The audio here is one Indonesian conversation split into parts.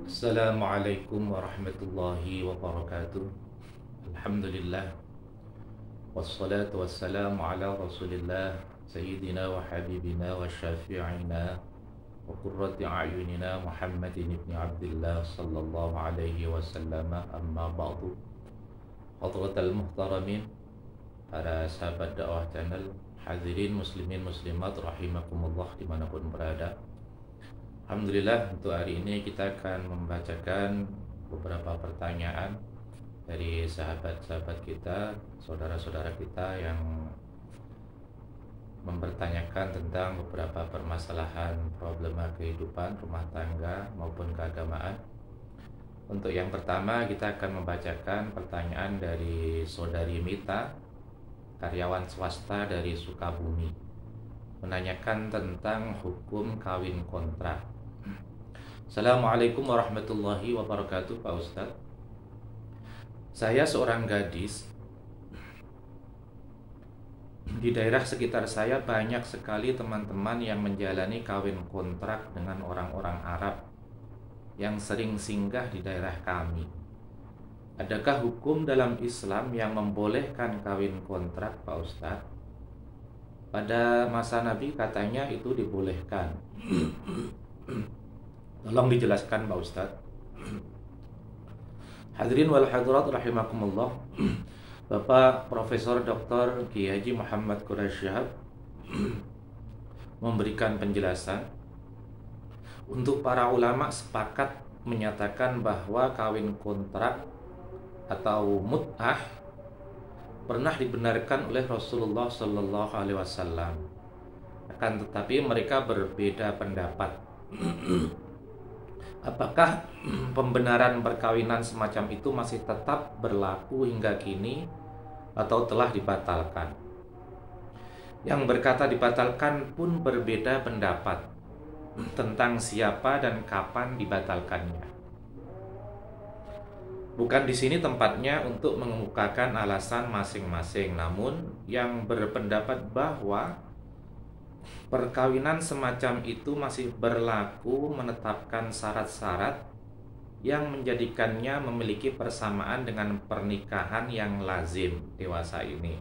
Assalamualaikum warahmatullahi wabarakatuh. Alhamdulillah. Wassalatu wassalamu ala rasulillah Sayyidina wa habibina wa syafi'ina wa qurrati a'yunina Muhammadin ibn Abdullah sallallahu alaihi wasallam. Amma ba'du. Hadratal muhtaramin, para sahabat dakwah channel, hadirin muslimin muslimat rahimakumullah dimanapun berada. Alhamdulillah, untuk hari ini kita akan membacakan beberapa pertanyaan dari sahabat-sahabat kita, saudara-saudara kita yang mempertanyakan tentang beberapa permasalahan problema kehidupan, rumah tangga maupun keagamaan. Untuk yang pertama, kita akan membacakan pertanyaan dari saudari Mita, karyawan swasta dari Sukabumi, menanyakan tentang hukum kawin kontrak. Assalamualaikum warahmatullahi wabarakatuh, Pak Ustadz. Saya seorang gadis. Di daerah sekitar saya banyak sekali teman-teman yang menjalani kawin kontrak dengan orang-orang Arab yang sering singgah di daerah kami. Adakah hukum dalam Islam yang membolehkan kawin kontrak, Pak Ustadz? Pada masa Nabi katanya itu dibolehkan. Tolong dijelaskan, Pak Ustadz. Hadirin wal hadirat rahimakumullah. Bapak Profesor Dr. Kiai Haji Muhammad Quraisy Shihab memberikan penjelasan. Untuk para ulama sepakat menyatakan bahwa kawin kontrak atau mut'ah pernah dibenarkan oleh Rasulullah Sallallahu Alaihi Wasallam. Akan tetapi mereka berbeda pendapat. Apakah pembenaran perkawinan semacam itu masih tetap berlaku hingga kini atau telah dibatalkan? Yang berkata dibatalkan pun berbeda pendapat tentang siapa dan kapan dibatalkannya. Bukan di sini tempatnya untuk mengemukakan alasan masing-masing, namun yang berpendapat bahwa perkawinan semacam itu masih berlaku menetapkan syarat-syarat yang menjadikannya memiliki persamaan dengan pernikahan yang lazim dewasa ini,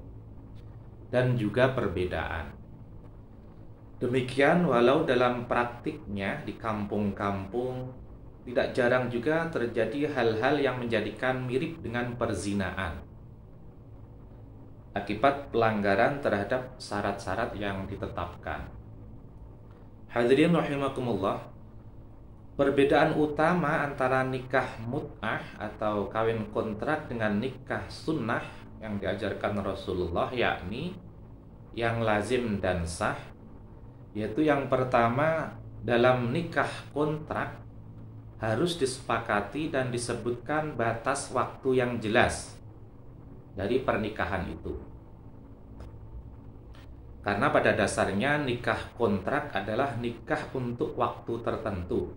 dan juga perbedaan. Demikian walau dalam praktiknya di kampung-kampung tidak jarang juga terjadi hal-hal yang menjadikan mirip dengan perzinaan akibat pelanggaran terhadap syarat-syarat yang ditetapkan. Hadirin rahimakumullah, perbedaan utama antara nikah mut'ah atau kawin kontrak dengan nikah sunnah yang diajarkan Rasulullah, yakni yang lazim dan sah, yaitu yang pertama, dalam nikah kontrak harus disepakati dan disebutkan batas waktu yang jelas dari pernikahan itu. Karena pada dasarnya nikah kontrak adalah nikah untuk waktu tertentu.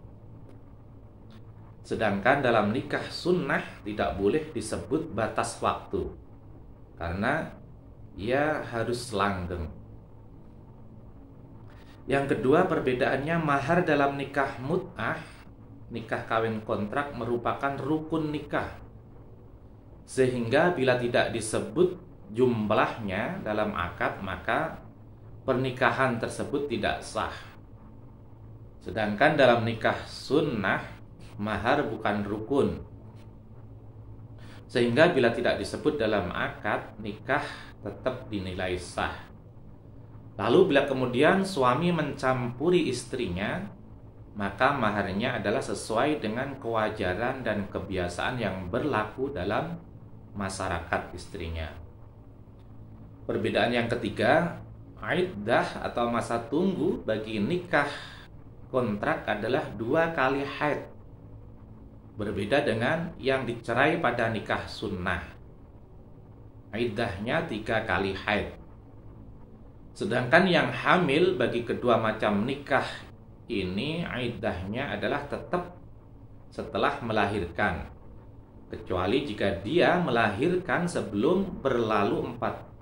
Sedangkan dalam nikah sunnah tidak boleh disebut batas waktu, karena ia harus langgeng. Yang kedua, perbedaannya mahar dalam nikah mut'ah, nikah kawin kontrak merupakan rukun nikah, sehingga bila tidak disebut jumlahnya dalam akad, maka pernikahan tersebut tidak sah. Sedangkan dalam nikah sunnah, mahar bukan rukun, sehingga bila tidak disebut dalam akad, nikah tetap dinilai sah. Lalu bila kemudian suami mencampuri istrinya, maka maharnya adalah sesuai dengan kewajaran dan kebiasaan yang berlaku dalam masyarakat istrinya. Perbedaan yang ketiga, iddah atau masa tunggu bagi nikah kontrak adalah 2 kali haid, berbeda dengan yang dicerai pada nikah sunnah. Iddahnya 3 kali haid. Sedangkan yang hamil bagi kedua macam nikah ini, iddahnya adalah tetap setelah melahirkan, kecuali jika dia melahirkan sebelum berlalu 4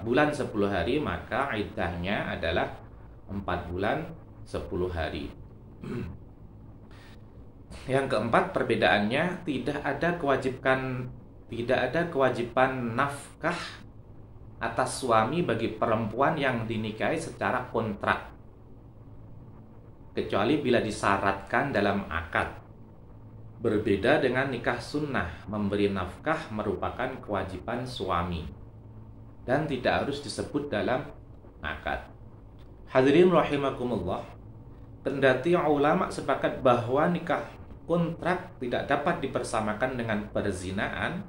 bulan 10 hari, maka iddahnya adalah 4 bulan 10 hari. Yang keempat, perbedaannya tidak ada kewajiban nafkah atas suami bagi perempuan yang dinikahi secara kontrak, kecuali bila disyaratkan dalam akad. Berbeda dengan nikah sunnah, memberi nafkah merupakan kewajiban suami dan tidak harus disebut dalam akad. Hadirin rahimakumullah, kendati ulama sepakat bahwa nikah kontrak tidak dapat dipersamakan dengan perzinaan,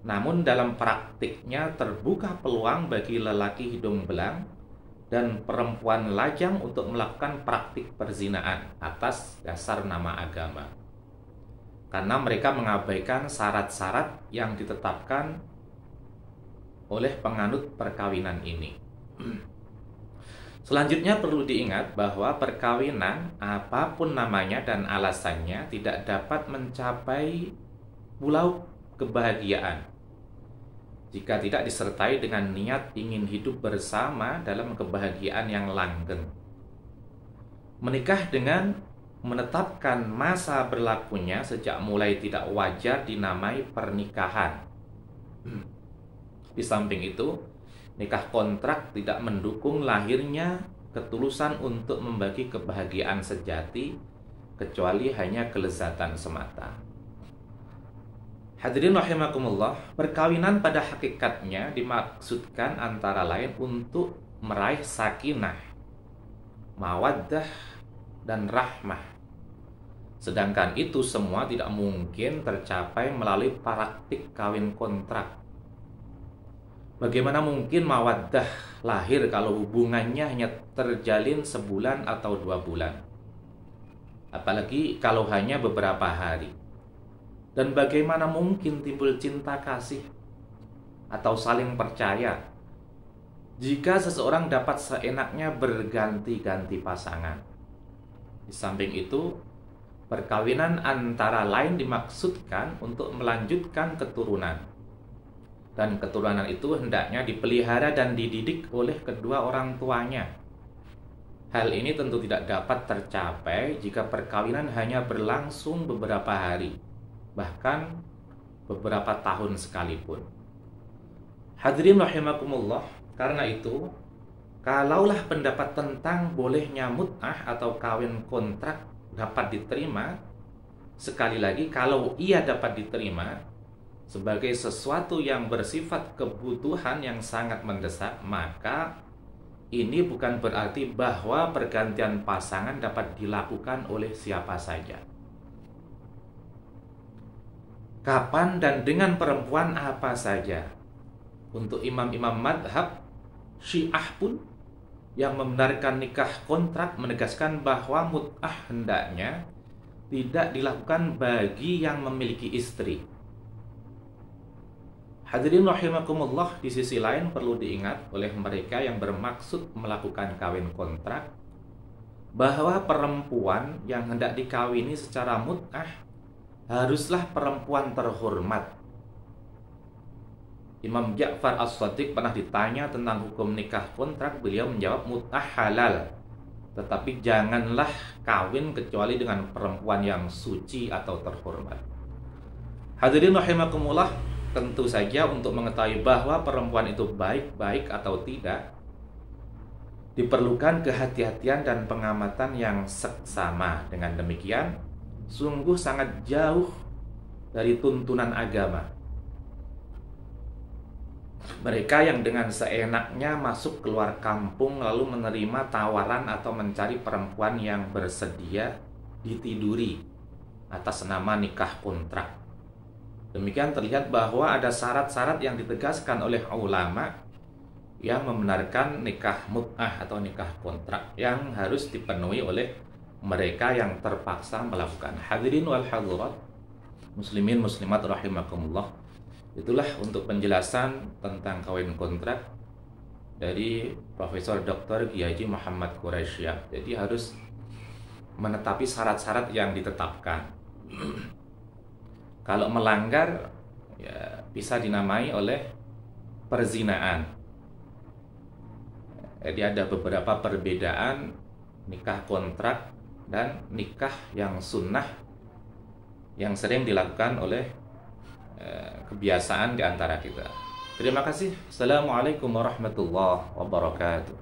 namun dalam praktiknya terbuka peluang bagi lelaki hidung belang dan perempuan lajang untuk melakukan praktik perzinaan atas dasar nama agama, karena mereka mengabaikan syarat-syarat yang ditetapkan oleh penganut perkawinan ini. Selanjutnya perlu diingat bahwa perkawinan, apapun namanya dan alasannya, tidak dapat mencapai pulau kebahagiaan jika tidak disertai dengan niat ingin hidup bersama dalam kebahagiaan yang langgeng. Menikah dengan menetapkan masa berlakunya sejak mulai tidak wajar dinamai pernikahan. Di samping itu, nikah kontrak tidak mendukung lahirnya ketulusan untuk membagi kebahagiaan sejati, kecuali hanya kelezatan semata. Hadirin rahimakumullah, perkawinan pada hakikatnya dimaksudkan antara lain untuk meraih sakinah, mawaddah, dan rahmah. Sedangkan itu semua tidak mungkin tercapai melalui praktik kawin kontrak. Bagaimana mungkin mawaddah lahir kalau hubungannya hanya terjalin sebulan atau 2 bulan? Apalagi kalau hanya beberapa hari. Dan bagaimana mungkin timbul cinta kasih atau saling percaya jika seseorang dapat seenaknya berganti-ganti pasangan? Di samping itu, perkawinan antara lain dimaksudkan untuk melanjutkan keturunan. Dan keturunan itu hendaknya dipelihara dan dididik oleh kedua orang tuanya. Hal ini tentu tidak dapat tercapai jika perkawinan hanya berlangsung beberapa hari, bahkan beberapa tahun sekalipun. Hadirin rahimakumullah, karena itu, kalaulah pendapat tentang bolehnya mut'ah atau kawin kontrak dapat diterima, sekali lagi kalau ia dapat diterima sebagai sesuatu yang bersifat kebutuhan yang sangat mendesak, maka ini bukan berarti bahwa pergantian pasangan dapat dilakukan oleh siapa saja, kapan dan dengan perempuan apa saja. Untuk imam-imam madhab Syiah pun yang membenarkan nikah kontrak menegaskan bahwa mut'ah hendaknya tidak dilakukan bagi yang memiliki istri. Hadirin rahimakumullah, di sisi lain perlu diingat oleh mereka yang bermaksud melakukan kawin kontrak bahwa perempuan yang hendak dikawini secara mut'ah haruslah perempuan terhormat. Imam Ja'far As-Shadiq pernah ditanya tentang hukum nikah kontrak. Beliau menjawab, mut'ah halal, tetapi janganlah kawin kecuali dengan perempuan yang suci atau terhormat. Hadirin rahimakumullah, tentu saja untuk mengetahui bahwa perempuan itu baik-baik atau tidak, diperlukan kehati-hatian dan pengamatan yang seksama. Dengan demikian, sungguh sangat jauh dari tuntunan agama. Mereka yang dengan seenaknya masuk keluar kampung lalu menerima tawaran atau mencari perempuan yang bersedia ditiduri atas nama nikah kontrak. Demikian terlihat bahwa ada syarat-syarat yang ditegaskan oleh ulama yang membenarkan nikah mut'ah atau nikah kontrak yang harus dipenuhi oleh mereka yang terpaksa melakukan. Hadirin wal hadirat, muslimin muslimat rahimakumullah, itulah untuk penjelasan tentang kawin kontrak dari Profesor Dr. Kiai Haji Muhammad Quraisyah. Jadi harus menetapi syarat-syarat yang ditetapkan. Kalau melanggar, ya bisa dinamai oleh perzinaan. Jadi ada beberapa perbedaan nikah kontrak dan nikah yang sunnah yang sering dilakukan oleh kebiasaan di antara kita. Terima kasih. Assalamualaikum warahmatullahi wabarakatuh.